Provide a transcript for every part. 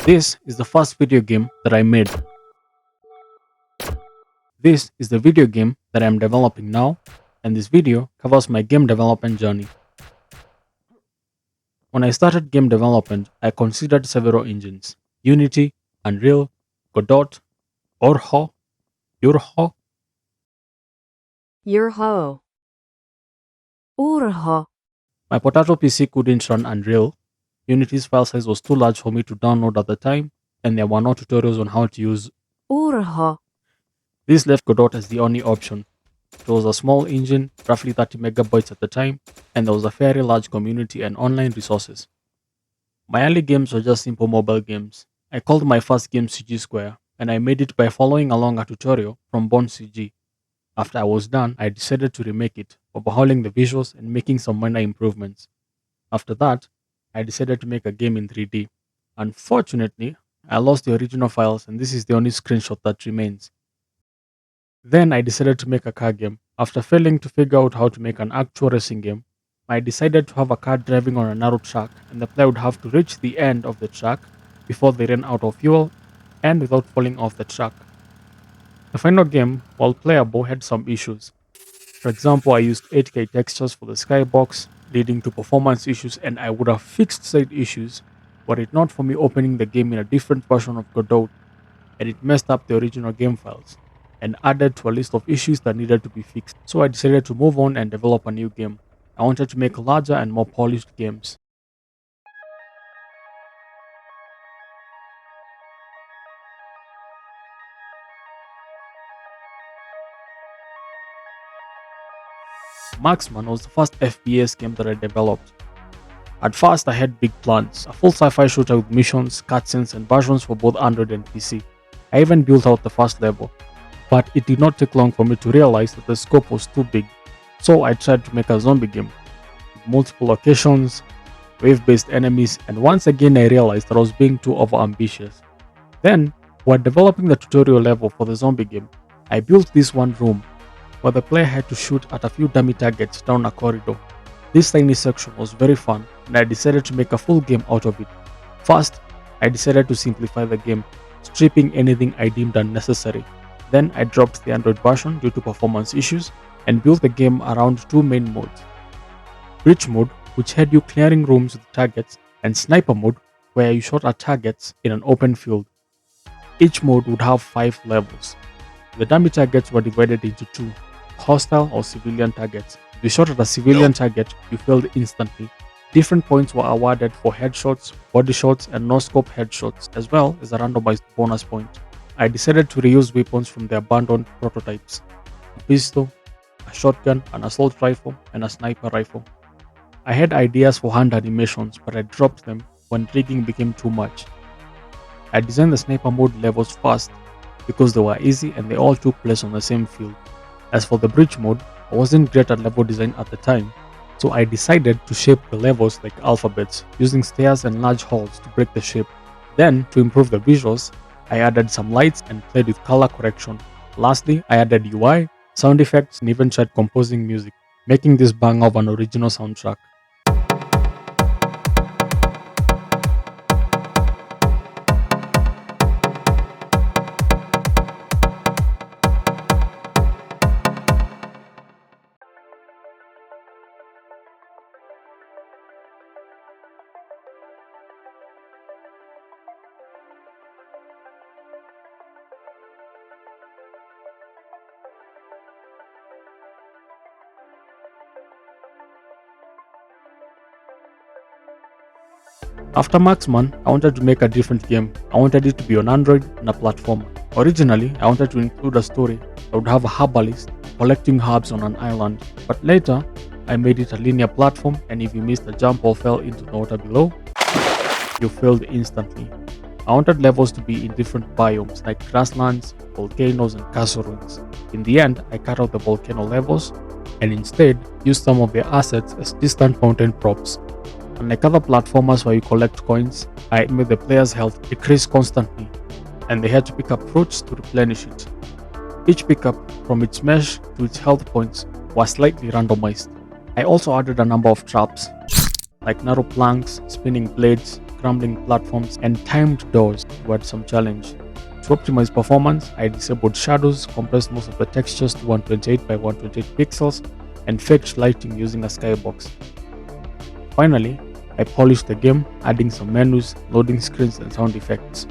This is the first video game that I made. This is the video game that I am developing now, and this video covers my game development journey. When I started game development, I considered several engines: Unity, Unreal, Godot, Orho, Urho. Urho. Urho. My potato PC couldn't run Unreal. Unity's file size was too large for me to download at the time, and there were no tutorials on how to use. Urho. This left Godot as the only option. It was a small engine, roughly 30 megabytes at the time, and there was a fairly large community and online resources. My early games were just simple mobile games. I called my first game CG Square, and I made it by following along a tutorial from Bon CG. After I was done, I decided to remake it, overhauling the visuals and making some minor improvements. After that, I decided to make a game in 3D. Unfortunately, I lost the original files, and this is the only screenshot that remains. Then I decided to make a car game. After failing to figure out how to make an actual racing game, I decided to have a car driving on a narrow track, and the player would have to reach the end of the track before they ran out of fuel and without falling off the track. The final game, while playable, had some issues. For example, I used 8K textures for the skybox, leading to performance issues, and I would have fixed said issues were it not for me opening the game in a different version of Godot, and it messed up the original game files and added to a list of issues that needed to be fixed. So I decided to move on and develop a new game. I wanted to make larger and more polished games. Marksman was the first FPS game that I developed. At first, I had big plans, a full sci-fi shooter with missions, cutscenes, and versions for both Android and PC. I even built out the first level, but it did not take long for me to realize that the scope was too big. So I tried to make a zombie game with multiple locations, wave-based enemies, and once again I realized that I was being too over-ambitious. Then, while developing the tutorial level for the zombie game, I built this one room where the player had to shoot at a few dummy targets down a corridor. This tiny section was very fun, and I decided to make a full game out of it. First, I decided to simplify the game, stripping anything I deemed unnecessary. Then I dropped the Android version due to performance issues and built the game around two main modes: Breach mode, which had you clearing rooms with targets, and Sniper mode, where you shot at targets in an open field. Each mode would have 5 levels. The dummy targets were divided into 2: hostile or civilian targets. If you shot at a civilian target, you failed instantly. Different points were awarded for headshots, body shots, and no-scope headshots, as well as a randomized bonus point. I decided to reuse weapons from the abandoned prototypes: a pistol, a shotgun, an assault rifle, and a sniper rifle. I had ideas for hand animations, but I dropped them when rigging became too much. I designed the sniper mode levels first because they were easy and they all took place on the same field. As for the breach mode, I wasn't great at level design at the time, so I decided to shape the levels like alphabets, using stairs and large halls to break the shape. Then, to improve the visuals, I added some lights and played with color correction. Lastly, I added UI, sound effects, and even tried composing music, making this bang of an original soundtrack. After Marksman, I wanted to make a different game. I wanted it to be on Android and a platformer. Originally, I wanted to include a story that would have a herbalist collecting herbs on an island, but later, I made it a linear platform, and if you missed a jump or fell into the water below, you failed instantly. I wanted levels to be in different biomes like grasslands, volcanoes, and castle ruins. In the end, I cut out the volcano levels and instead used some of their assets as distant mountain props. Unlike other platformers where you collect coins, I made the player's health decrease constantly, and they had to pick up fruits to replenish it. Each pickup, from its mesh to its health points, was slightly randomized. I also added a number of traps, like narrow planks, spinning blades, scrambling platforms, and timed doors were some challenge. To optimize performance, I disabled shadows, compressed most of the textures to 128 by 128 pixels, and fetched lighting using a skybox. Finally, I polished the game, adding some menus, loading screens, and sound effects.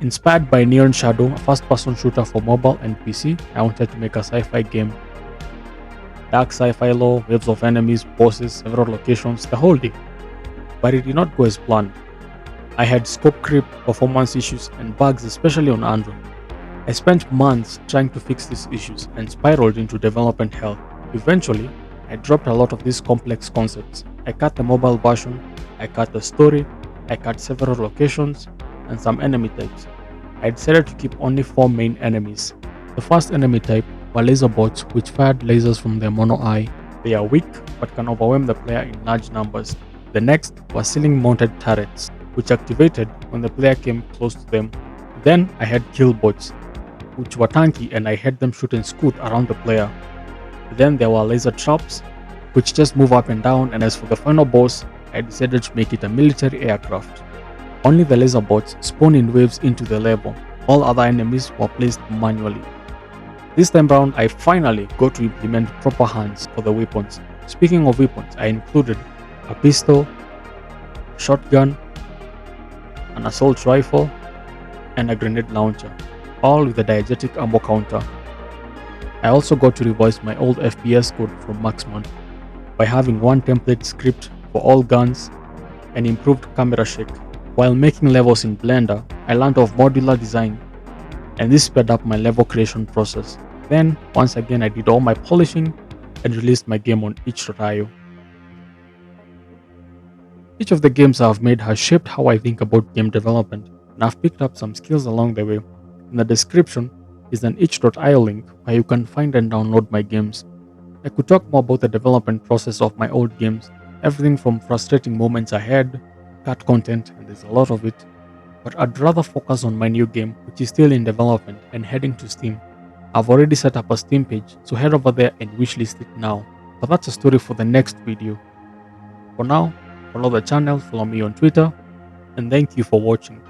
Inspired by Neon Shadow, a first-person shooter for mobile and PC, I wanted to make a sci-fi game. Dark sci-fi lore, waves of enemies, bosses, several locations, the whole deal. But it did not go as planned. I had scope creep, performance issues, and bugs, especially on Android. I spent months trying to fix these issues and spiraled into development hell. Eventually, I dropped a lot of these complex concepts. I cut the mobile version, I cut the story, I cut several locations, and some enemy types. I decided to keep only 4 main enemies. The first enemy type were laser bots, which fired lasers from their mono eye. They are weak but can overwhelm the player in large numbers. The next were ceiling mounted turrets, which activated when the player came close to them. Then I had kill bots, which were tanky and I had them shoot and scoot around the player. Then there were laser traps, which just move up and down, and as for the final boss, I decided to make it a military aircraft. Only the laser bots spawn in waves into the level. All other enemies were placed manually. This time round, I finally got to implement proper hands for the weapons. Speaking of weapons, I included a pistol, a shotgun, an assault rifle, and a grenade launcher, all with a diegetic ammo counter. I also got to revise my old FPS code from Maximum by having one template script for all guns and improved camera shake. While making levels in Blender, I learned of modular design, and this sped up my level creation process. Then, once again, I did all my polishing and released my game on itch.io. Each of the games I have made has shaped how I think about game development, and I've picked up some skills along the way. In the description is an itch.io link where you can find and download my games. I could talk more about the development process of my old games, everything from frustrating moments I had, cut content, and there's a lot of it, but I'd rather focus on my new game, which is still in development and heading to Steam. I've already set up a Steam page, so head over there and wishlist it now, but that's a story for the next video. For now, follow the channel, follow me on Twitter, and thank you for watching.